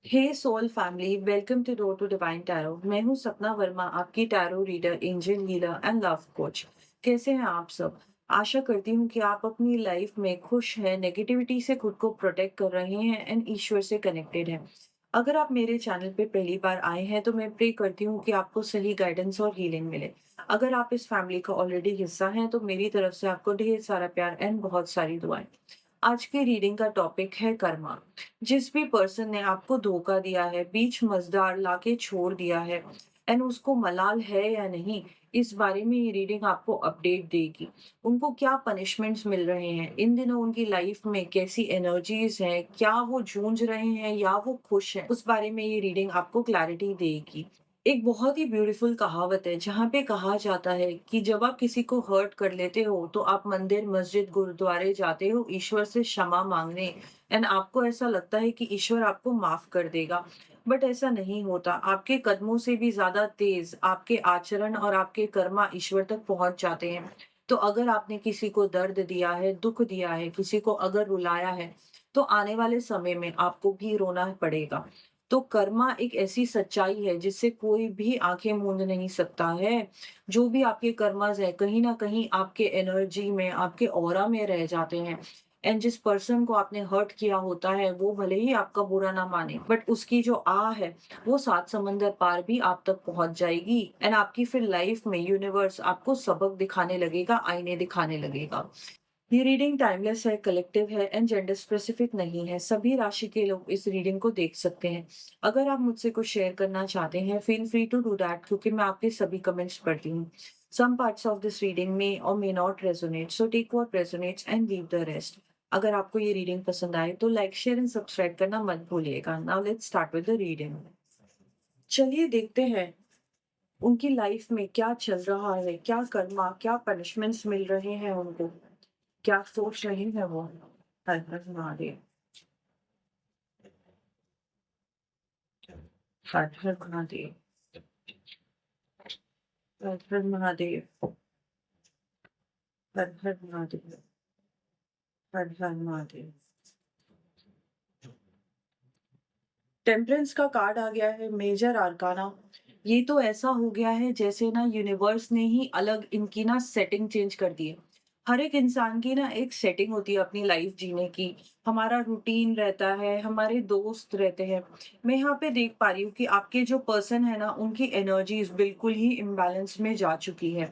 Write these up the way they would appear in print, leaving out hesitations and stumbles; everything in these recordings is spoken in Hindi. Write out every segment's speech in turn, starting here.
Hey soul family, welcome to door to divine tarot. मैं हूं सपना वर्मा, आपकी tarot reader, angel healer and love coach. कैसे हैं आप सब? आशा करती हूं कि आप अपनी लाइफ में खुश हैं, नेगेटिविटी से खुद को प्रोटेक्ट कर रहे हैं एंड ईश्वर से कनेक्टेड हैं। अगर आप मेरे चैनल पे पहली बार आए हैं तो मैं प्रे करती हूँ कि आपको सही गाइडेंस और हीलिंग मिले। अगर आप इस फैमिली का ऑलरेडी हिस्सा हैं तो मेरी तरफ से आपको ढेर सारा प्यार एंड बहुत सारी दुआएं। आज की रीडिंग का टॉपिक है कर्मा। जिस भी पर्सन ने आपको धोखा दिया है, बीच मझधार लाके छोड़ दिया है एंड उसको मलाल है या नहीं, इस बारे में ये रीडिंग आपको अपडेट देगी। उनको क्या पनिशमेंट्स मिल रहे हैं इन दिनों, उनकी लाइफ में कैसी एनर्जीज हैं, क्या वो जूझ रहे हैं या वो खुश हैं, उस बारे में ये रीडिंग आपको क्लैरिटी देगी। एक बहुत ही ब्यूटीफुल कहावत है जहाँ पे कहा जाता है कि जब आप किसी को हर्ट कर लेते हो तो आप मंदिर, मस्जिद, गुरुद्वारे जाते हो ईश्वर से क्षमा मांगने एंड आपको ऐसा लगता है कि ईश्वर आपको माफ कर देगा। बट ऐसा नहीं होता। आपके कदमों से भी ज्यादा तेज आपके आचरण और आपके कर्मा ईश्वर तक पहुंच जाते हैं। तो अगर आपने किसी को दर्द दिया है, दुख दिया है, किसी को अगर रुलाया है, तो आने वाले समय में आपको भी रोना पड़ेगा। तो कर्मा एक ऐसी सच्चाई है जिससे कोई भी आंखें मूंद नहीं सकता है। जो भी आपके कर्मास है कहीं ना कहीं आपके एनर्जी में, आपके ऑरा में रह जाते हैं। एंड जिस पर्सन को आपने हर्ट किया होता है वो भले ही आपका बुरा ना माने, बट उसकी जो आह है वो 7 समंदर पार भी आप तक पहुंच जाएगी एंड आपकी फिर लाइफ में यूनिवर्स आपको सबक दिखाने लगेगा, आईने दिखाने लगेगा। ये रीडिंग टाइमलेस है, कलेक्टिव है एंड जेंडर स्पेसिफिक नहीं है। सभी राशि के लोग इस रीडिंग को देख सकते हैं। अगर आप मुझसे कुछ शेयर करना चाहते हैं, feel free to do that, क्योंकि मैं आपके सभी कमेंट्स पढ़ती हूँ। Some parts of this reading may और may not resonate, so take what resonates and leave the rest. अगर आपको ये रीडिंग पसंद आए तो लाइक, शेयर एंड सब्सक्राइब करना मत भूलिएगा। Now let's start with the reading. चलिए देखते हैं उनकी लाइफ में क्या चल रहा है, क्या कर्मा, क्या पनिशमेंट्स मिल रहे हैं उनको, क्या सोच रहे हैं वो। हर हर महादेव। हर हर महादेव। हर हर महादेव। हर हर महादेव। हर हर महादेव। टेम्परेंस का कार्ड आ गया है, मेजर आर्काना। ये तो ऐसा हो गया है जैसे ना यूनिवर्स ने ही अलग इनकी ना सेटिंग चेंज कर दी है। हर एक इंसान की ना एक सेटिंग होती है अपनी लाइफ जीने की। हमारा रूटीन रहता है, हमारे दोस्त रहते हैं। मैं यहाँ पे देख पा रही हूँ कि आपके जो पर्सन है ना, उनकी एनर्जीज बिल्कुल ही इम्बैलेंस में जा चुकी है।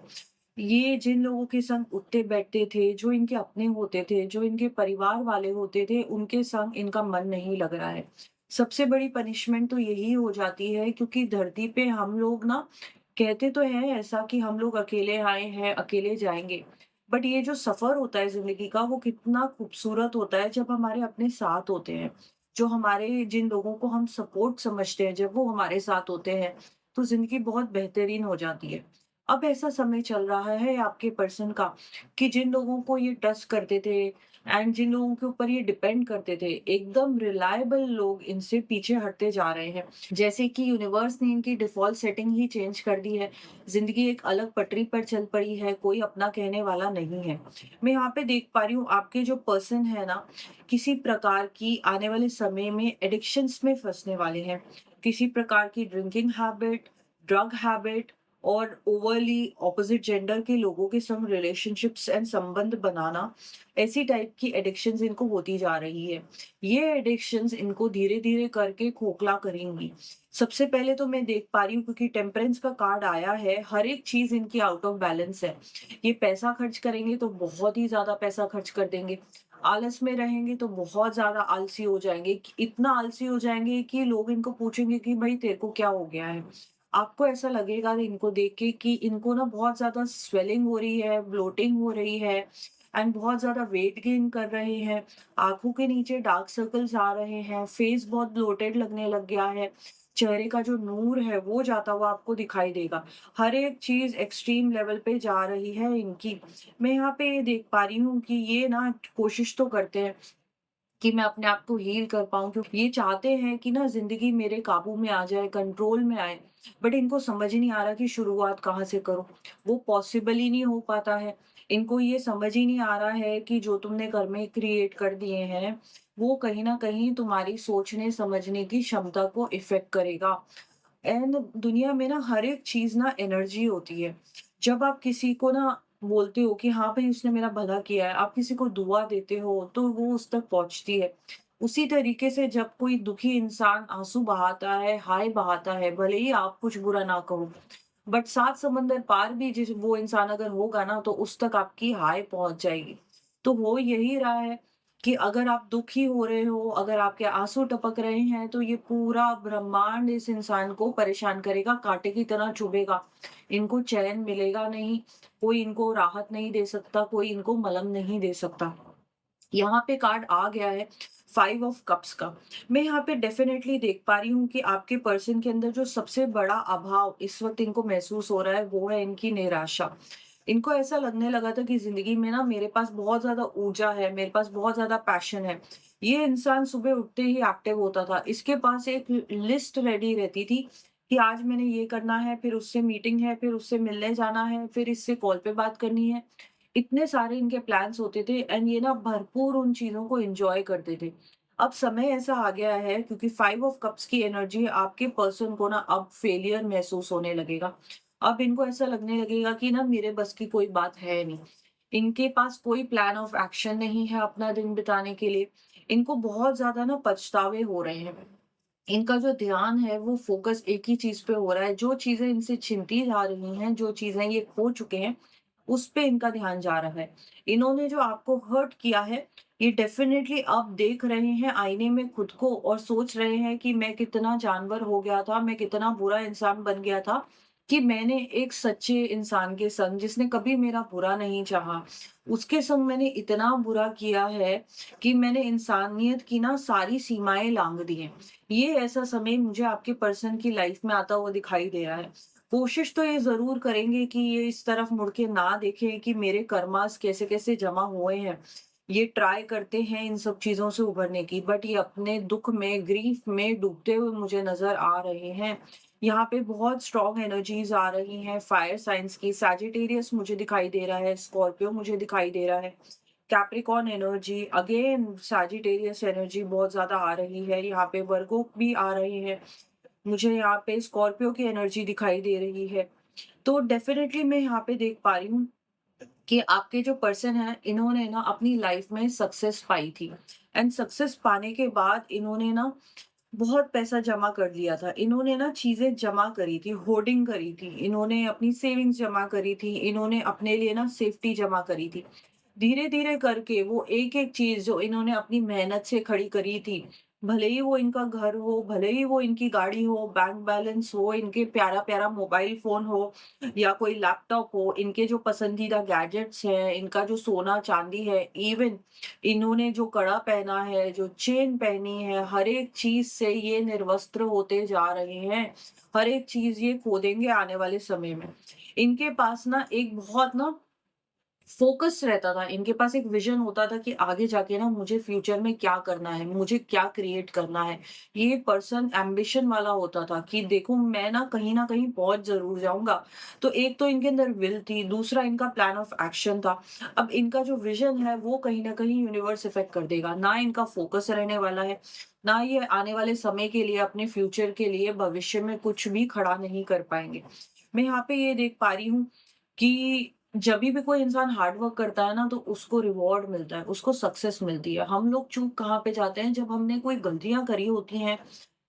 ये जिन लोगों के संग उठते बैठते थे, जो इनके अपने होते थे, जो इनके परिवार वाले होते थे, उनके संग इनका मन नहीं लग रहा है। सबसे बड़ी पनिशमेंट तो यही हो जाती है, क्योंकि धरती पे हम लोग ना कहते तो हैं ऐसा कि हम लोग अकेले आए हैं, अकेले जाएँगे। बट ये जो सफ़र होता है ज़िंदगी का, वो कितना खूबसूरत होता है जब हमारे अपने साथ होते हैं। जो हमारे जिन लोगों को हम सपोर्ट समझते हैं, जब वो हमारे साथ होते हैं, तो ज़िंदगी बहुत बेहतरीन हो जाती है। अब ऐसा समय चल रहा है आपके पर्सन का कि जिन लोगों को ये ट्रस्ट करते थे एंड जिन लोगों के ऊपर ये डिपेंड करते थे, एकदम रिलायबल लोग इनसे पीछे हटते जा रहे हैं। जैसे कि यूनिवर्स ने इनकी डिफ़ॉल्ट सेटिंग ही चेंज कर दी है। ज़िंदगी एक अलग पटरी पर चल पड़ी है, कोई अपना कहने वाला नहीं है। मैं यहाँ पे देख पा रही हूँ आपके जो पर्सन है ना, किसी प्रकार की आने वाले समय में एडिक्शंस में फँसने वाले हैं। किसी प्रकार की ड्रिंकिंग हैबिट, ड्रग हैबिट और ओवरली ऑपोजिट जेंडर के लोगों के संग रिलेशनशिप्स एंड संबंध बनाना, ऐसी टाइप की एडिक्शंस इनको होती जा रही है। ये एडिक्शंस इनको धीरे-धीरे करके खोखला करेंगी। सबसे पहले तो मैं देख पा रही हूँ, क्योंकि टेम्परेंस का कार्ड आया है, हर एक चीज़ इनकी आउट ऑफ बैलेंस है। ये पैसा खर्च करेंगे तो बहुत ही ज़्यादा पैसा खर्च कर देंगे। आलस में रहेंगे तो बहुत ज़्यादा आलसी हो जाएँगे, कि इतना आलसी हो जाएँगे कि लोग इनको पूछेंगे कि भई तेरे को क्या हो गया है? आपको ऐसा लगेगा इनको देख के कि इनको ना बहुत ज़्यादा स्वेलिंग हो रही है, ब्लोटिंग हो रही है एंड बहुत ज़्यादा वेट गेन कर रहे हैं। आँखों के नीचे डार्क सर्कल्स आ रहे हैं, फेस बहुत ब्लोटेड लगने लग गया है। चेहरे का जो नूर है वो जाता हुआ आपको दिखाई देगा। हर एक चीज़ एक्सट्रीम लेवल पे जा रही है इनकी। मैं यहाँ पे ये देख पा रही हूँ कि ये ना कोशिश तो करते हैं कि मैं अपने आप को हील कर पाऊँ, क्योंकि ये चाहते हैं कि ना ज़िंदगी मेरे काबू में आ जाए, कंट्रोल में आए। बट इनको समझ ही नहीं आ रहा कि शुरुआत कहाँ से करूँ? वो पॉसिबल ही नहीं हो पाता है। इनको ये समझ ही नहीं आ रहा है कि जो तुमने कर्मे क्रिएट कर दिए हैं, वो कहीं न कहीं तुम्हारी सोचने समझने की क्षमता को इफ़ेक्ट करेगा। एंड दुनिया में ना हर एक चीज़ ना एनर्जी होती है। जब आप किसी को ना बोलते हो कि हाँ भाई उसने मेरा भला किया है, आप किसी को दुआ देते हो तो वो उस तक पहुँचती है। उसी तरीके से जब कोई दुखी इंसान आँसू बहाता है, हाय बहाता है, भले ही आप कुछ बुरा ना कहो, बट 7 समंदर पार भी जिस वो इंसान अगर होगा ना तो उस तक आपकी हाय पहुँच जाएगी। तो हो यही रहा है कि अगर आप दुखी हो रहे हो, अगर आपके आँसू टपक रहे हैं, तो ये पूरा ब्रह्मांड इस इंसान को परेशान करेगा, काँटे की तरह चुभेगा। इनको चैन मिलेगा नहीं, कोई इनको राहत नहीं दे सकता, कोई इनको मलम नहीं दे सकता। यहाँ पे कार्ड आ गया है 5 ऑफ कप्स का। मैं यहाँ पे डेफ़िनेटली देख पा रही हूँ कि आपके पर्सन के अंदर जो सबसे बड़ा अभाव इस वक़्त इनको महसूस हो रहा है, वो है इनकी निराशा। इनको ऐसा लगने लगा था कि ज़िंदगी में ना मेरे पास बहुत ज़्यादा ऊर्जा है, मेरे पास बहुत ज़्यादा पैशन है। ये इंसान सुबह उठते ही एक्टिव होता था। इसके पास एक लिस्ट रेडी रहती थी कि आज मैंने ये करना है, फिर उससे मीटिंग है, फिर उससे मिलने जाना है, फिर इससे कॉल पे बात करनी है। इतने सारे इनके प्लान्स होते थे एंड ये ना भरपूर उन चीज़ों को एन्जॉय करते थे। अब समय ऐसा आ गया है क्योंकि 5 ऑफ कप्स की एनर्जी आपके पर्सन को ना अब फेलियर महसूस होने लगेगा। अब इनको ऐसा लगने लगेगा कि ना मेरे बस की कोई बात है नहीं। इनके पास कोई प्लान ऑफ एक्शन नहीं है अपना दिन बिताने के लिए। इनको बहुत ज़्यादा ना पछतावे हो रहे हैं। इनका जो ध्यान है वो फ़ोकस एक ही चीज़ पे हो रहा है। जो चीज़ें इनसे छिनती जा रही हैं, जो चीज़ें ये खो चुके हैं, उस पे इनका ध्यान जा रहा है। इन्होंने जो आपको हर्ट किया है, ये डेफ़िनेटली अब देख रहे हैं आईने में खुद को और सोच रहे हैं कि मैं कितना जानवर हो गया था, मैं कितना बुरा इंसान बन गया था, कि मैंने एक सच्चे इंसान के संग जिसने कभी मेरा बुरा नहीं चाहा, उसके संग मैंने इतना बुरा किया है कि मैंने इंसानियत की ना सारी सीमाएँ लाँघ दी हैं। ये ऐसा समय मुझे आपके पर्सन की लाइफ़ में आता हुआ दिखाई दे रहा है। कोशिश तो ये ज़रूर करेंगे कि ये इस तरफ मुड़ के ना देखें कि मेरे कर्मास कैसे-कैसे जमा हुए हैं। ये ट्राई करते हैं इन सब चीज़ों से उभरने की, बट ये अपने दुःख में, ग्रीफ़ में डूबते हुए मुझे नज़र आ रहे हैं। यहाँ पे बहुत स्ट्रॉन्ग एनर्जीज़ आ रही हैं फायर साइन्स की, सैजिटेरियस मुझे दिखाई दे रहा है, स्कॉर्पियो मुझे दिखाई दे रहा है। Capricorn energy, again Sagittarius energy बहुत ज़्यादा आ रही है, यहाँ पे वर्गो भी आ रही है। मुझे यहाँ पे स्कॉर्पियो की एनर्जी दिखाई दे रही है। तो डेफ़िनेटली मैं यहाँ पे देख पा रही हूँ कि आपके जो पर्सन हैं, इन्होंने ना अपनी लाइफ़ में सक्सेस पाई थी एंड सक्सेस पाने के बाद इन्होंने ना बहुत पैसा जमा कर लिया था। इन्होंने ना चीज़ें जमा करी थी, होर्डिंग करी थी, इन्होंने अपनी सेविंग्स जमा करी थी, इन्होंने अपने लिए ना सेफ्टी जमा करी थी। धीरे-धीरे करके वो एक-एक चीज़ जो इन्होंने अपनी मेहनत से खड़ी करी थी, भले ही वो इनका घर हो, भले ही वो इनकी गाड़ी हो, बैंक बैलेंस हो, इनके प्यारा-प्यारा मोबाइल फ़ोन हो या कोई लैपटॉप हो, इनके जो पसंदीदा गैजेट्स हैं, इनका जो सोना-चांदी है, इवन इन्होंने जो कड़ा पहना है, जो चेन पहनी है, हर एक चीज़ से ये निर्वस्त्र होते जा रहे हैं। हर एक चीज़ ये खो देंगे आने वाले समय में। इनके पास ना एक बहुत ना फ़ोकस रहता था, इनके पास एक विज़न होता था कि आगे जाके ना मुझे फ्यूचर में क्या करना है, मुझे क्या क्रिएट करना है। ये पर्सन एम्बिशन वाला होता था कि देखो मैं ना कहीं न कहीं पहुँच ज़रूर जाऊँगा। तो एक तो इनके अंदर विल थी, दूसरा इनका प्लान ऑफ एक्शन था। अब इनका जो विज़न है वो कहीं न कहीं यूनिवर्स इफ़ेक्ट कर देगा। ना इनका फ़ोकस रहने वाला है, ना ये आने वाले समय के लिए, अपने फ्यूचर के लिए भविष्य में कुछ भी खड़ा नहीं कर पाएँगे। मैं यहाँ पे ये देख पा रही हूँ कि जभी भी कोई इंसान हार्ड वर्क करता है ना तो उसको रिवॉर्ड मिलता है, उसको सक्सेस मिलती है। हम लोग चूक कहाँ पे जाते हैं जब हमने कोई गलतियाँ करी होती हैं,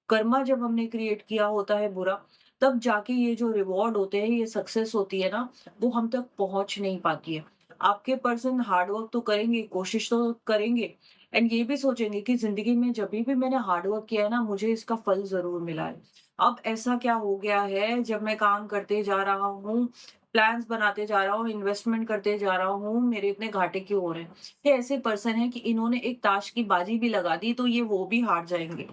कर्मा जब हमने क्रिएट किया होता है बुरा, तब जाके ये जो रिवॉर्ड होते हैं, ये सक्सेस होती है ना, वो हम तक पहुँच नहीं पाती है। आपके पर्सन हार्ड वर्क तो करेंगे, कोशिश तो करेंगे एंड ये भी सोचेंगे कि ज़िंदगी में जभी भी मैंने हार्ड वर्क किया है ना, मुझे इसका फल ज़रूर मिला है। अब ऐसा क्या हो गया है जब मैं काम करते जा रहा हूँ, प्लान्स बनाते जा रहा हूँ, इन्वेस्टमेंट करते जा रहा हूँ, मेरे इतने घाटे क्यों हो रहे हैं? ये ऐसे पर्सन हैं कि इन्होंने एक ताश की बाजी भी लगा दी, तो ये वो भी हार जाएँगे।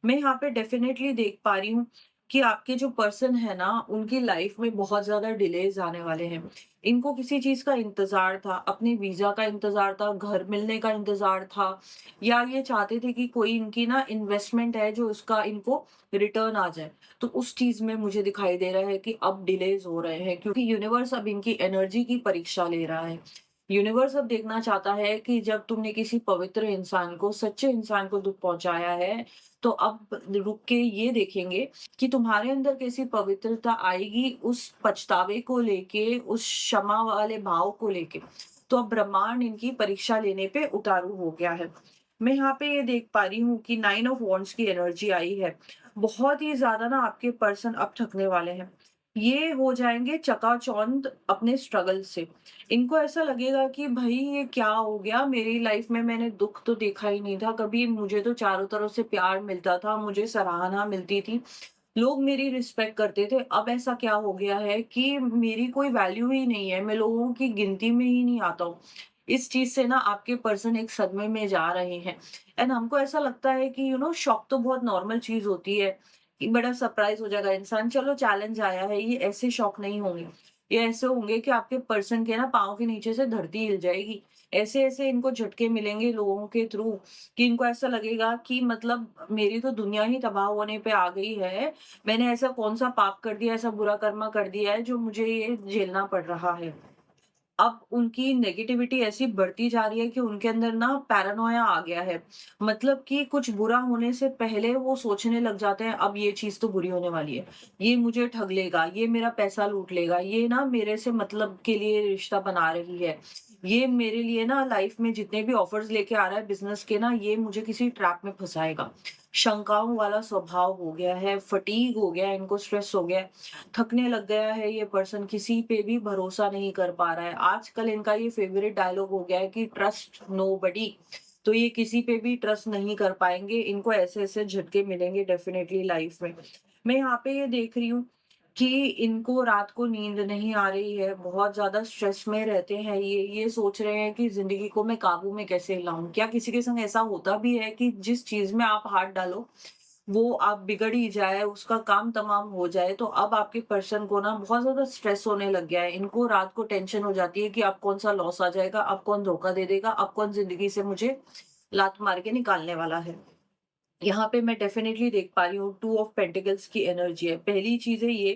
मैं यहाँ पे डेफ़िनेटली देख पा रही हूँ कि आपके जो पर्सन है ना, उनकी लाइफ़ में बहुत ज़्यादा डिलेज़ आने वाले हैं। इनको किसी चीज़ का इंतज़ार था, अपने वीज़ा का इंतज़ार था, घर मिलने का इंतज़ार था या ये चाहते थे कि कोई इनकी ना इन्वेस्टमेंट है जो उसका इनको रिटर्न आ जाए। तो उस चीज़ में मुझे दिखाई दे रहा है कि अब डिलेज़ हो रहे हैं क्योंकि यूनिवर्स अब इनकी एनर्जी की परीक्षा ले रहा है। यूनिवर्स अब देखना चाहता है कि जब तुमने किसी पवित्र इंसान को, सच्चे इंसान को दुःख पहुँचाया है, तो अब रुक के ये देखेंगे कि तुम्हारे अंदर कैसी पवित्रता आएगी उस पछतावे को लेके, उस क्षमा वाले भाव को लेके। तो अब ब्रह्मांड इनकी परीक्षा लेने पे उतारू हो गया है। मैं यहाँ पे ये देख पा रही हूँ कि 9 ऑफ वांड्स की एनर्जी आई है। बहुत ही ज़्यादा ना आपके पर्सन अब थकने वाले हैं। ये हो जाएँगे चकाचौंध अपने स्ट्रगल से। इनको ऐसा लगेगा कि भई ये क्या हो गया? मेरी लाइफ में मैंने दुःख तो देखा ही नहीं था कभी, मुझे तो चारों तरफ से प्यार मिलता था, मुझे सराहना मिलती थी, लोग मेरी रिस्पेक्ट करते थे। अब ऐसा क्या हो गया है कि मेरी कोई वैल्यू ही नहीं है, मैं लोगों की गिनती में ही नहीं आता हूँ। इस चीज़ से ना आपके पर्सन एक सदमे में जा रहे हैं एंड हमको ऐसा लगता है कि शॉक तो बहुत नॉर्मल चीज़ होती है, कि बड़ा सरप्राइज़ हो जाएगा इंसान, चलो चैलेंज आया है, ये ऐसे शॉक नहीं होंगे। ये ऐसे होंगे कि आपके पर्सन के ना पाँव के नीचे से धरती हिल जाएगी। ऐसे-ऐसे इनको झटके मिलेंगे लोगों के थ्रू कि इनको ऐसा लगेगा कि मतलब मेरी तो दुनिया ही तबाह होने पे आ गई है। मैंने ऐसा कौन-सा पाप कर दिया, ऐसा बुरा कर्म कर दिया है जो मुझे ये झेलना पड़ रहा है। अब उनकी नेगेटिविटी ऐसी बढ़ती जा रही है कि उनके अंदर ना पैरानोया आ गया है। मतलब कि कुछ बुरा होने से पहले वो सोचने लग जाते हैं अब ये चीज़ तो बुरी होने वाली है। ये मुझे ठग लेगा, ये मेरा पैसा लूट लेगा, ये ना मेरे से मतलब के लिए रिश्ता बना रही है। ये मेरे लिए ना लाइफ में जितने भी ऑफर्स लेके आ रहा है बिज़नेस के ना ये मुझे किसी ट्रैप में फँसाएगा। शंकाओं वाला स्वभाव हो गया है, फटीग हो गया है, इनको स्ट्रेस हो गया है। थकने लग गया है ये पर्सन, किसी पे भी भरोसा नहीं कर पा रहा है। आजकल इनका ये फेवरेट डायलॉग हो गया है कि ट्रस्ट नोबडी। तो ये किसी पे भी ट्रस्ट नहीं कर पाएँगे, इनको ऐसे-ऐसे झटके मिलेंगे डेफिनिटली लाइफ में। मैं यहाँ पे ये देख रही हूँ कि इनको रात को नींद नहीं आ रही है, बहुत ज़्यादा स्ट्रेस में रहते हैं ये सोच रहे हैं कि ज़िंदगी को मैं काबू में कैसे लाऊँ? क्या किसी के संग ऐसा होता भी है कि जिस चीज़ में आप हाथ डालो वो आप बिगड़ ही जाए, उसका काम तमाम हो जाए, तो अब आपके पर्सन को ना बहुत ज़्यादा स्ट्रेस होने लग गया है। इनको रात को टेंशन हो जाती है कि अब कौन-सा लॉस आ जाएगा, अब कौन धोखा दे देगा, अब कौन ज़िंदगी से मुझे लात मार के निकालने वाला है। यहाँ पे मैं डेफ़िनेटली देख पा रही हूँ 2 ऑफ पेंटिकल्स की एनर्जी है। पहली चीज़ है ये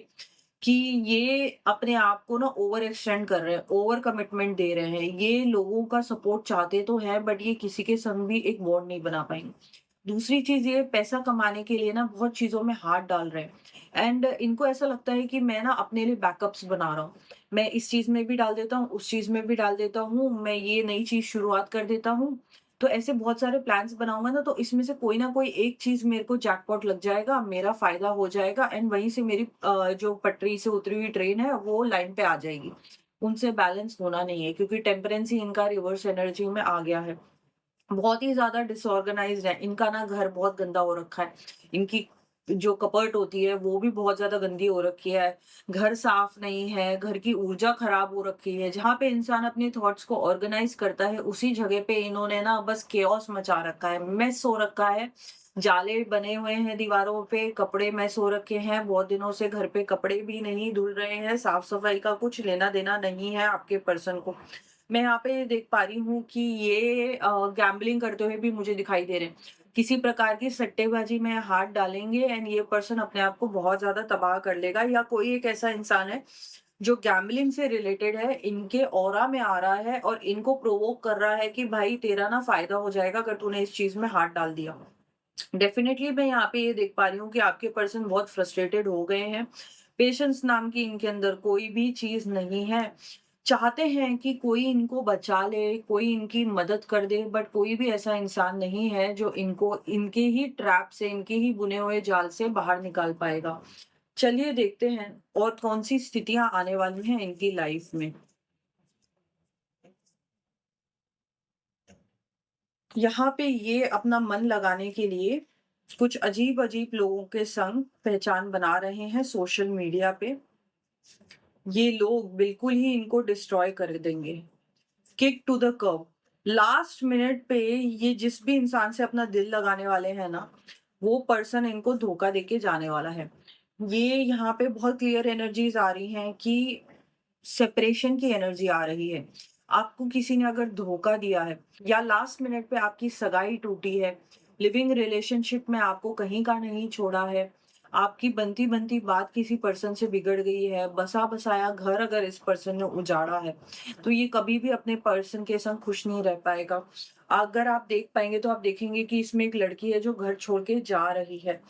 कि ये अपने आप को ना ओवर एक्सटेंड कर रहे हैं, ओवर कमिटमेंट दे रहे हैं। ये लोगों का सपोर्ट चाहते तो हैं बट ये किसी के संग भी एक बॉन्ड नहीं बना पाएँगे। दूसरी चीज़ ये पैसा कमाने के लिए ना बहुत चीज़ों में हाथ डाल रहे हैं एंड इनको ऐसा लगता है कि मैं ना अपने लिए बैकअप्स बना रहा हूँ। मैं इस चीज़ में भी डाल देता हूँ, उस चीज़ में भी डाल देता हूँ, मैं ये नई चीज़ शुरुआत कर देता हूँ। तो ऐसे बहुत सारे प्लान्स बनाऊँगा ना तो इसमें से कोई ना कोई एक चीज़ मेरे को जैकपॉट लग जाएगा, मेरा फ़ायदा हो जाएगा एंड वहीं से मेरी जो पटरी से उतरी हुई ट्रेन है वो लाइन पे आ जाएगी। उनसे बैलेंस होना नहीं है क्योंकि टेम्परेंस ही इनका रिवर्स एनर्जी में आ गया है। बहुत ही ज़्यादा डिसऑर्गनाइज़्ड है। इनका ना घर बहुत गंदा हो रखा है। इनकी जो कबर्ड होती है वो भी बहुत ज़्यादा गंदी हो रखी है। घर साफ नहीं है, घर की ऊर्जा खराब हो रखी है। जहाँ पे इंसान अपने थॉट्स को ऑर्गनाइज़ करता है उसी जगह पे इन्होंने ना बस केओस मचा रखा है, मेस हो रखा है। जाले बने हुए हैं दीवारों पे, कपड़े मेस हो रखे हैं। बहुत दिनों से घर पे कपड़े भी नहीं धुल रहे हैं, साफ-सफाई का कुछ लेना-देना नहीं है आपके पर्सन को। मैं यहाँ पे देख पा रही हूँ कि ये गैम्बलिंग करते हुए भी मुझे दिखाई दे रहे हैं। किसी प्रकार की सट्टेबाजी में हाथ डालेंगे एंड ये पर्सन अपने आप को बहुत ज़्यादा तबाह कर लेगा या कोई एक ऐसा इंसान है जो गैम्बलिंग से रिलेटेड है, इनके ऑरा में आ रहा है और इनको प्रोवोक कर रहा है कि भाई तेरा ना फ़ायदा हो जाएगा अगर तूने इस चीज़ में हाथ डाल दिया। डेफ़िनेटली मैं यहाँ पे ये देख पा रही हूँ कि आपके पर्सन बहुत फ्रस्ट्रेटेड हो गए हैं। पेशेंस नाम की इनके अंदर कोई भी चीज़ नहीं है। चाहते हैं कि कोई इनको बचा ले, कोई इनकी मदद कर दे बट कोई भी ऐसा इंसान नहीं है जो इनको इनके ही ट्रैप से, इनके ही बुने हुए जाल से बाहर निकाल पाएगा। चलिए देखते हैं और कौन-सी स्थितियाँ आने वाली हैं इनकी लाइफ़ में। यहाँ पे ये अपना मन लगाने के लिए कुछ अजीब-अजीब लोगों के संग पहचान बना रहे हैं सोशल मीडिया पे। ये लोग बिल्कुल ही इनको डिस्ट्रॉय कर देंगे। Kick to the curb. Last minute पे ये जिस भी इंसान से अपना दिल लगाने वाले हैं ना, वो पर्सन इनको धोखा देके जाने वाला है। ये यहाँ पे बहुत क्लियर एनर्जीज़ आ रही हैं कि सेपरेशन की एनर्जी आ रही है। आपको किसी ने अगर धोखा दिया है या लास्ट मिनट पे आपकी सगाई टूटी है, लिविंग रिलेशनशिप में आपको कहीं का नहीं छोड़ा है, आपकी बनती-बनती बात किसी पर्सन से बिगड़ गई है, बसा-बसाया घर अगर इस पर्सन ने उजाड़ा है, तो ये कभी भी अपने पर्सन के संग खुश नहीं रह पाएगा। अगर आप देख पाएँगे तो आप देखेंगे कि इसमें एक लड़की है जो घर छोड़ के जा रही है।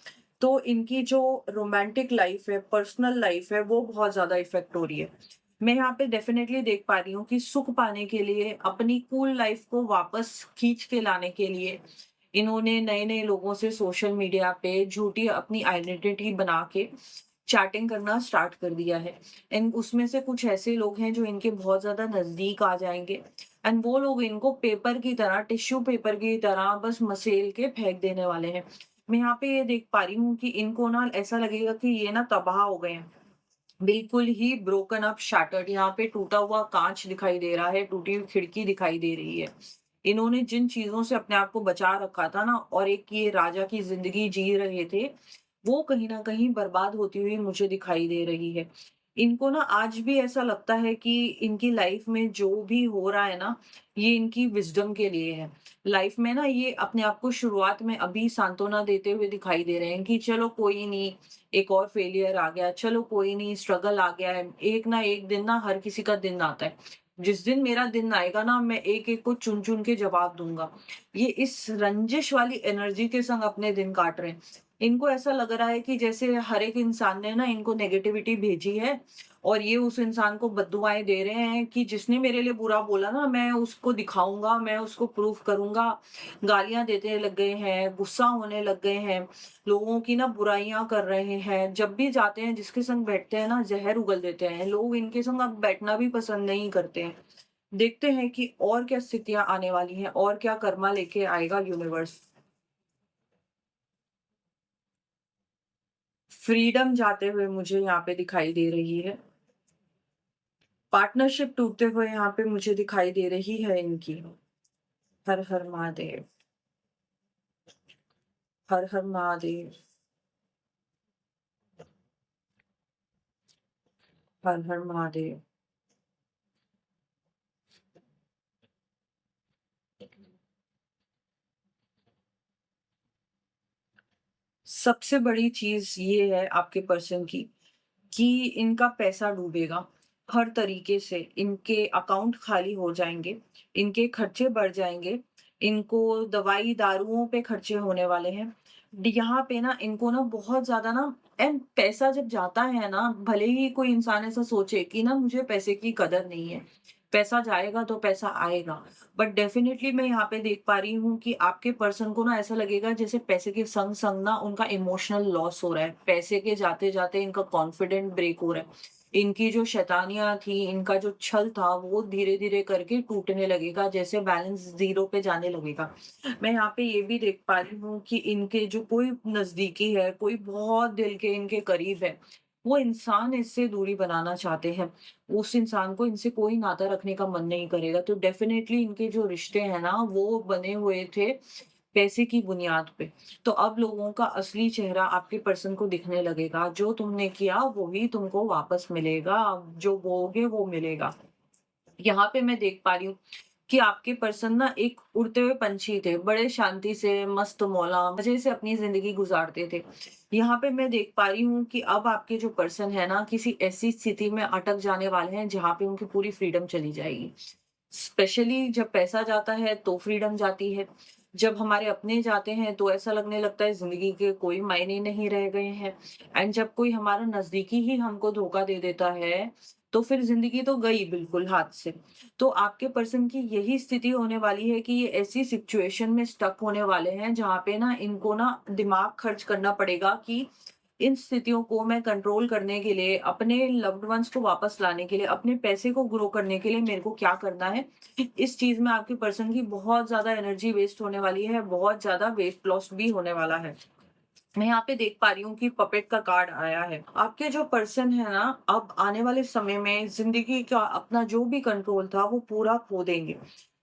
तो इनकी जो रोमांटिक लाइफ़ है, पर्सनल लाइफ़ है, वो बहुत ज़्यादा इफ़ेक्ट हो रही है। मैं यहाँ पे डेफ़िनेटली देख पा रही हूँ कि सुख पाने के लिए, अपनी कूल लाइफ़ को वापस खींच के लाने के लिए, इन्होंने नए-नए लोगों से सोशल मीडिया पे झूठी अपनी आइडेंटिटी बना के चैटिंग करना स्टार्ट कर दिया है। एंड उसमें से कुछ ऐसे लोग हैं जो इनके बहुत ज़्यादा नज़दीक आ जाएँगे एंड वो लोग इनको पेपर की तरह, टिश्यू पेपर की तरह बस मसेल के फेंक देने वाले हैं। मैं यहाँ पे ये देख पा रही हूँ कि इनको ना ऐसा लगेगा कि ये ना तबाह हो गए हैं। बिल्कुल ही ब्रोकन अप, शैटर्ड, यहाँ पे टूटा हुआ काँच दिखाई दे रहा है, टूटी हुई खिड़की दिखाई दे रही है। इन्होंने जिन चीज़ों से अपने आप को बचा रखा था ना और एक ये राजा की ज़िंदगी जी रहे थे, वो कहीं न कहीं बर्बाद होती हुई मुझे दिखाई दे रही है। इनको ना आज भी ऐसा लगता है कि इनकी लाइफ़ में जो भी हो रहा है ना, ये इनकी विज़डम के लिए है। लाइफ़ में ना ये अपने आप को शुरुआत में अभी सांत्वना देते हुए दिखाई दे रहे हैं कि चलो कोई नहीं, एक और फेलियर आ गया, चलो कोई नहीं, स्ट्रगल आ गया है। एक ना एक दिन ना हर किसी का दिन आता है। जिस दिन मेरा दिन आएगा ना, मैं एक-एक को चुन-चुन के जवाब दूँगा। ये इस रंजिश वाली एनर्जी के संग अपने दिन काट रहे हैं। इनको ऐसा लग रहा है कि जैसे हर एक इंसान ने ना इनको नेगेटिविटी भेजी है और ये उस इंसान को बद्दुआएँ दे रहे हैं कि जिसने मेरे लिए बुरा बोला ना, मैं उसको दिखाऊँगा, मैं उसको प्रूफ करूँगा। गालियाँ देने लग गए हैं, गुस्सा होने लग गए हैं, लोगों की ना बुराइयाँ कर रहे हैं। जब भी जाते हैं, जिसके संग बैठते हैं ना, ज़हर उगल देते हैं। लोग इनके संग अब बैठना भी पसंद नहीं करते हैं। देखते हैं कि और क्या स्थितियाँ आने वाली हैं और क्या कर्मा लेके आएगा यूनिवर्स। फ्रीडम जाते हुए मुझे यहाँ पे दिखाई दे रही है। पार्टनरशिप टूटते हुए यहाँ पे मुझे दिखाई दे रही है इनकी। हर हर महादेव, हर हर महादेव, हर हर महादेव। सबसे बड़ी चीज़ ये है आपके पर्सन की कि इनका पैसा डूबेगा, हर तरीके से इनके अकाउंट खाली हो जाएँगे, इनके खर्चे बढ़ जाएँगे, इनको दवाई-दारुओं पे खर्चे होने वाले हैं। यहाँ पे ना इनको ना बहुत ज़्यादा ना एंड पैसा जब जाता है ना, भले ही कोई इंसान ऐसा सोचे कि ना मुझे पैसे की कदर नहीं है, पैसा जाएगा तो पैसा आएगा। बट डेफ़िनिटली मैं यहाँ पे देख पा रही हूँ कि आपके पर्सन को ना ऐसा लगेगा जैसे पैसे के संग-संग ना उनका इमोशनल लॉस हो रहा है। पैसे के जाते-जाते इनका कॉन्फिडेंट ब्रेक हो रहा है। इनकी जो शैतानियाँ थी, इनका जो छल था, वो धीरे-धीरे करके टूटने लगेगा, जैसे बैलेंस ज़ीरो पे जाने लगेगा। मैं यहाँ पे ये भी देख पा रही हूँ कि इनके जो कोई नज़दीकी है, कोई बहुत दिल के इनके करीब है, वो इंसान इससे दूरी बनाना चाहते हैं। उस इंसान को इनसे कोई नाता रखने का मन नहीं करेगा, तो डेफ़िनेटली इनके जो रिश्ते हैं ना, वो बने हुए थे पैसे की बुनियाद पे। तो अब लोगों का असली चेहरा आपके पर्सन को दिखने लगेगा, जो तुमने किया वही तुमको वापस मिलेगा, जो बोओगे वो मिलेगा। यहाँ पे मैं देख पा रही हूँ कि आपके पर्सन ना एक उड़ते हुए पंछी थे, बड़े शांति से, मस्त मौला, मज़े से अपनी ज़िंदगी गुज़ारते थे। यहाँ पे मैं देख पा रही हूँ कि अब आपके जो पर्सन है ना, किसी ऐसी स्थिति में अटक जाने वाले हैं, जहाँ पे उनकी पूरी फ्रीडम चली जाएगी। स्पेशली जब पैसा जाता है तो फ्रीडम जाती है। जब हमारे अपने जाते हैं तो ऐसा लगने लगता है ज़िंदगी के कोई मायने नहीं रह गए हैं एंड जब कोई हमारा नज़दीकी ही हमको धोखा दे देता है, तो फिर ज़िंदगी तो गई बिल्कुल हाथ से। तो आपके पर्सन की यही स्थिति होने वाली है कि ये ऐसी सिचुएशन में स्टक होने वाले हैं जहाँ पे ना इनको ना दिमाग खर्च करना पड़ेगा कि इन स्थितियों को मैं कंट्रोल करने के लिए, अपने लव्ड वन्स को वापस लाने के लिए, अपने पैसे को ग्रो करने के लिए मेरे को क्या करना है? इस चीज़ में आपके पर्सन की बहुत ज़्यादा एनर्जी वेस्ट होने वाली है, बहुत ज़्यादा वेट लॉस भी होने वाला है। मैं यहाँ पे देख पा रही हूँ कि पपेट का कार्ड आया है। आपके जो पर्सन है ना, अब आने वाले समय में ज़िंदगी का अपना जो भी कंट्रोल था, वो पूरा खो देंगे।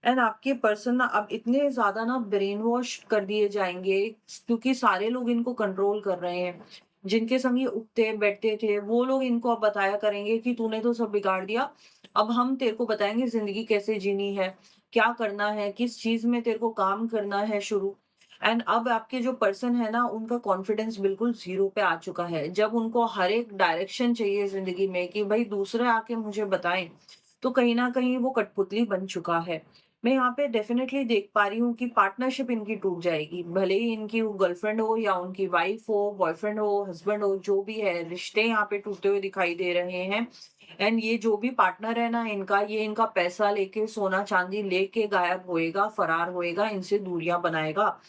एंड आपके पर्सन ना अब इतने ज़्यादा ना ब्रेन वॉश कर दिए जाएँगे क्योंकि सारे लोग इनको कंट्रोल कर रहे हैं। जिनके संग ये उठते-बैठते थे, वो लोग इनको अब बताया करेंगे कि तूने तो सब बिगाड़ दिया। अब हम तेरे को बताएँगे ज़िंदगी कैसे जीनी है, क्या करना है, किस चीज़ में तेरे को काम करना है शुरू। एंड अब आपके जो पर्सन है ना, उनका कॉन्फिडेंस बिल्कुल ज़ीरो पे आ चुका है। जब उनको हर एक डायरेक्शन चाहिए ज़िंदगी में कि भई दूसरे आके मुझे बताएँ, तो कहीं न कहीं वो कठपुतली बन चुका है। मैं यहाँ पे डेफ़िनेटली देख पा रही हूँ कि पार्टनरशिप इनकी टूट जाएगी। भले ही इनकी वो गर्लफ्रेंड हो या उनकी वाइफ़ हो, बॉयफ्रेंड हो, हस्बैंड हो, जो भी है, रिश्ते यहाँ पे टूटते हुए दिखाई दे रहे हैं। एंड ये जो भी पार्टनर है ना इनका, ये इनका पैसा लेके, सोना-चांदी लेके गायब होएगा, फरार होएगा, इनसे दूरियाँ बनाएगा।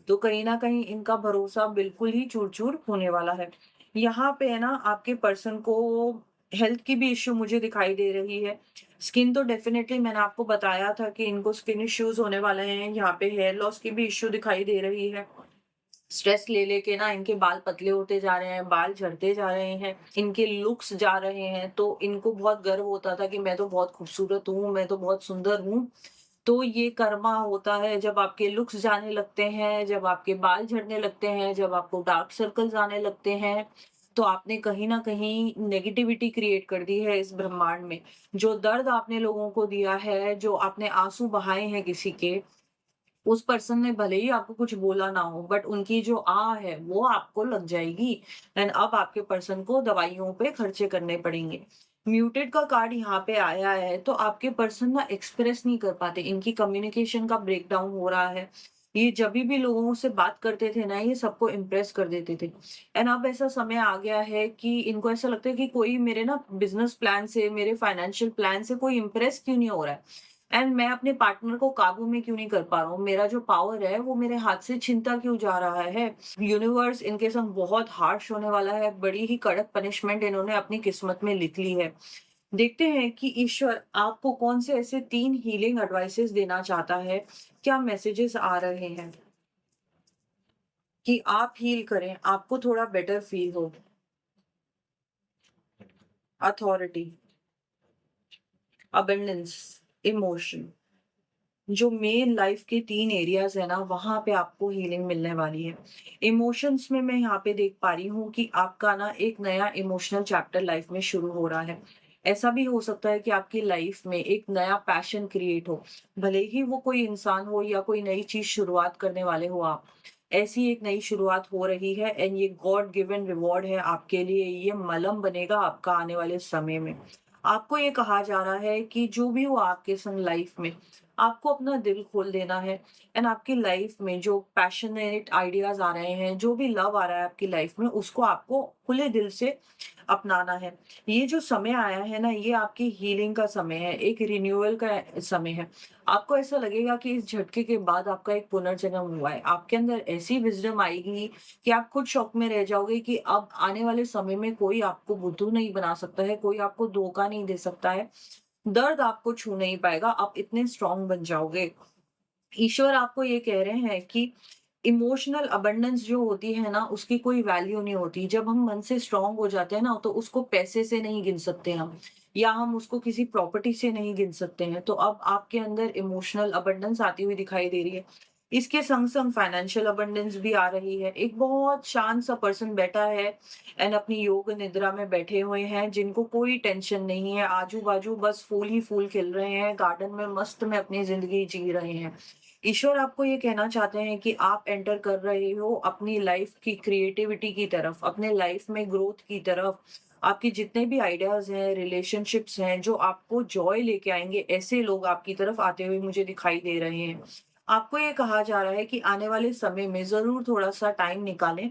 तो कहीं न कहीं इनका भरोसा बिल्कुल ही चूर-चूर होने वाला है। यहाँ पे है ना आपके पर्सन को हेल्थ की भी इश्यू मुझे दिखाई दे रही है। स्किन तो डेफ़िनेटली मैंने आपको बताया था कि इनको स्किन इश्यूज़ होने वाले हैं। यहाँ पे हेयर लॉस की भी इश्यू दिखाई दे रही है। स्ट्रेस ले लेके ना इनके बाल पतले होते जा रहे हैं, बाल झड़ते जा रहे हैं, इनके लुक्स जा रहे हैं। तो इनको बहुत गर्व होता था कि मैं तो बहुत खूबसूरत हूँ, मैं तो बहुत सुंदर हूँ। तो ये कर्मा होता है जब आपके लुक्स जाने लगते हैं, जब आपके बाल झड़ने लगते हैं, जब आपको डार्क सर्कल्स आने लगते हैं, तो आपने कहीं न कहीं नेगेटिविटी क्रिएट कर दी है इस ब्रह्मांड में। जो दर्द आपने लोगों को दिया है, जो आपने आँसू बहाए हैं किसी के, उस पर्सन ने भले ही आपको कुछ बोला ना हो, बट उनकी जो आह है, वो आपको लग जाएगी। एंड अब आपके पर्सन को दवाइयों पे खर्चे करने पड़ेंगे। म्यूटेड का कार्ड यहाँ पे आया है, तो आपके पर्सन ना एक्सप्रेस नहीं कर पाते, इनकी कम्युनिकेशन का ब्रेकडाउन हो रहा है। ये जभी भी लोगों से बात करते थे ना, ये सबको इम्प्रेस कर देते थे। एंड अब ऐसा समय आ गया है कि इनको ऐसा लगता है कि कोई मेरे ना बिज़नेस प्लान से, मेरे फाइनेंशियल प्लान से कोई इम्प्रेस क्यों नहीं हो रहा है? एंड मैं अपने पार्टनर को काबू में क्यों नहीं कर पा रहा हूँ? मेरा जो पावर है वो मेरे हाथ से छिनता क्यों जा रहा है? यूनिवर्स इनके संग बहुत हार्श होने वाला है, बड़ी ही कड़क पनिशमेंट इन्होंने अपनी किस्मत में लिख ली है। देखते हैं कि ईश्वर आपको कौन से ऐसे 3 हीलिंग एडवाइसेस देना चाहता है, क्या मैसेजेस आ रहे हैं कि आप हील करें, आपको थोड़ा बेटर फील हो। अथॉरिटी, अबंडेंस, इमोशन, जो मेन लाइफ के 3 एरियाज़ है ना, वहाँ पे आपको हीलिंग मिलने वाली है। इमोशंस में मैं यहाँ पे देख पा रही हूँ कि आपका ना एक नया इमोशनल चैप्टर लाइफ में शुरू हो रहा है। ऐसा भी हो सकता है कि आपकी लाइफ में एक नया पैशन क्रिएट हो। भले ही वो कोई इंसान हो या कोई नई चीज़ शुरुआत करने वाले हो आप। ऐसी एक नई शुरुआत हो रही है एंड ये गॉड गिवन रिवॉर्ड है आपके लिए, ये मलम बनेगा आपका आने वाले समय में। आपको ये कहा जा रहा है कि जो भी हो आपके संग लाइफ में, आपको अपना दिल खोल देना है एंड आपकी लाइफ में जो पैशनेट आइडियाज आ रहे हैं, जो भी लव आ रहा है आपकी लाइफ में, उसको आपको खुले दिल से अपनाना है। ये जो समय आया है ना, ये आपकी हीलिंग का समय है, एक रिन्यूअल का समय है। आपको ऐसा लगेगा कि इस झटके के बाद आपका एक पुनर्जन्म हुआ है। आपके अंदर ऐसी विज़डम आएगी कि आप खुद शॉक में रह जाओगे कि अब आने वाले समय में कोई आपको बुद्धू नहीं बना सकता है, कोई आपको धोखा नहीं दे सकता है। दर्द आपको छू नहीं पाएगा, आप इतने स्ट्रॉन्ग बन जाओगे। ईश्वर आपको ये कह रहे हैं कि इमोशनल अबंडेंस जो होती है ना, उसकी कोई वैल्यू नहीं होती। जब हम मन से स्ट्रॉन्ग हो जाते हैं ना, तो उसको पैसे से नहीं गिन सकते हम, या हम उसको किसी प्रॉपर्टी से नहीं गिन सकते हैं। तो अब आपके अंदर इमोशनल अबंडेंस आती हुई दिखाई दे रही है। इसके संग-संग फाइनेंशियल अबंडेंस भी आ रही है। एक बहुत शांत सा पर्सन बैठा है एंड अपनी योग निद्रा में बैठे हुए हैं, जिनको कोई टेंशन नहीं है। आजू-बाजू बस फूल ही फूल खिल रहे हैं, गार्डन में मस्त में अपनी ज़िंदगी जी रहे हैं। ईश्वर आपको ये कहना चाहते हैं कि आप एंटर कर रहे हो अपनी लाइफ की क्रिएटिविटी की तरफ, अपने लाइफ में ग्रोथ की तरफ। आपके जितने भी आइडियाज़ हैं, रिलेशनशिप्स हैं, जो आपको जॉय लेके आएँगे, ऐसे लोग आपकी तरफ आते हुए मुझे दिखाई दे रहे हैं। आपको ये कहा जा रहा है कि आने वाले समय में ज़रूर थोड़ा-सा टाइम निकालें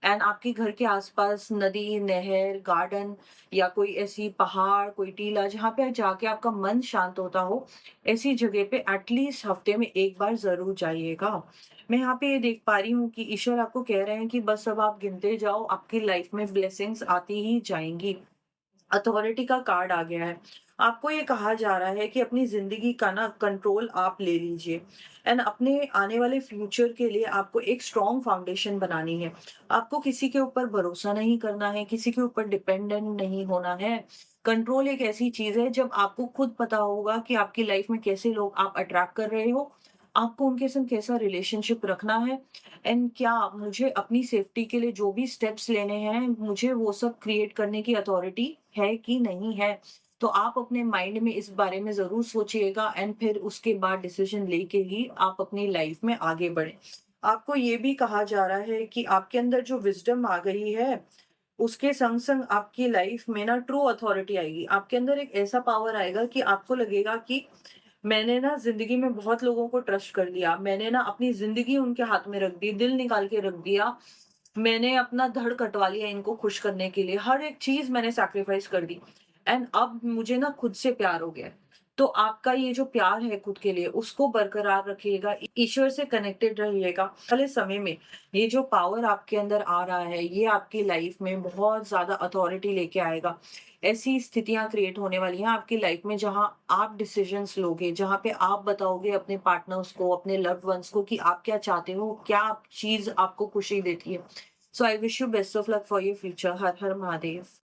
एंड आपके घर के आस-पास नदी, नहर, गार्डन या कोई ऐसी पहाड़, कोई टीला जहाँ पे जाके आपका मन शांत होता हो, ऐसी जगह पे एटलीस्ट हफ्ते में 1 बार ज़रूर जाइएगा। मैं यहाँ पे ये देख पा रही हूँ कि ईश्वर आपको कह रहे हैं कि बस अब आप गिनते जाओ, आपकी लाइफ में ब्लेसिंग्स आती ही जाएँगी। अथॉरिटी का कार्ड आ गया है। आपको ये कहा जा रहा है कि अपनी ज़िंदगी का ना कंट्रोल आप ले लीजिए एंड अपने आने वाले फ्यूचर के लिए आपको एक स्ट्रॉन्ग फाउंडेशन बनानी है। आपको किसी के ऊपर भरोसा नहीं करना है, किसी के ऊपर डिपेंडेंट नहीं होना है। कंट्रोल एक ऐसी चीज़ है जब आपको खुद पता होगा कि आपकी लाइफ में कैसे लोग आप अट्रैक्ट कर रहे हो, आपको उनके संग कैसा रिलेशनशिप रखना है एंड क्या मुझे अपनी सेफ्टी के लिए जो भी स्टेप्स लेने हैं, मुझे वो सब क्रिएट करने की अथॉरिटी है कि नहीं है। तो आप अपने माइंड में इस बारे में ज़रूर सोचिएगा एंड फिर उसके बाद डिसीजन लेके ही आप अपनी लाइफ में आगे बढ़ें। आपको ये भी कहा जा रहा है कि आपके अंदर जो विज़डम आ गई है, उसके संग-संग आपकी लाइफ़ में ना ट्रू अथॉरिटी आएगी। आपके अंदर एक ऐसा पावर आएगा कि आपको लगेगा कि मैंने ना ज़िंदगी में बहुत लोगों को ट्रस्ट कर लिया। मैंने ना अपनी ज़िंदगी उनके हाथ में रख दी, दिल निकाल के रख दिया। मैंने अपना धड़ कटवा लिया इनको खुश करने के लिए। हर एक चीज़ मैंने सैक्रिफ़ाइस कर दी एंड अब मुझे ना खुद से प्यार हो गया है। तो आपका ये जो प्यार है खुद के लिए उसको बरकरार रखिएगा, ईश्वर से कनेक्टेड रहिएगा। वाले समय में ये जो पावर आपके अंदर आ रहा है, ये आपकी लाइफ़ में बहुत ज़्यादा अथॉरिटी लेके आएगा। ऐसी स्थितियाँ क्रिएट होने वाली हैं आपकी लाइफ़ में जहाँ आप डिसीज़न्स लोगे, जहाँ पे आप बताओगे अपने पार्टनर्स को, अपने लव्ड वन्स को कि आप क्या चाहते हो, क्या चीज़ आपको खुशी देती है। So I wish you best of luck for your future. Har Har Mahadev.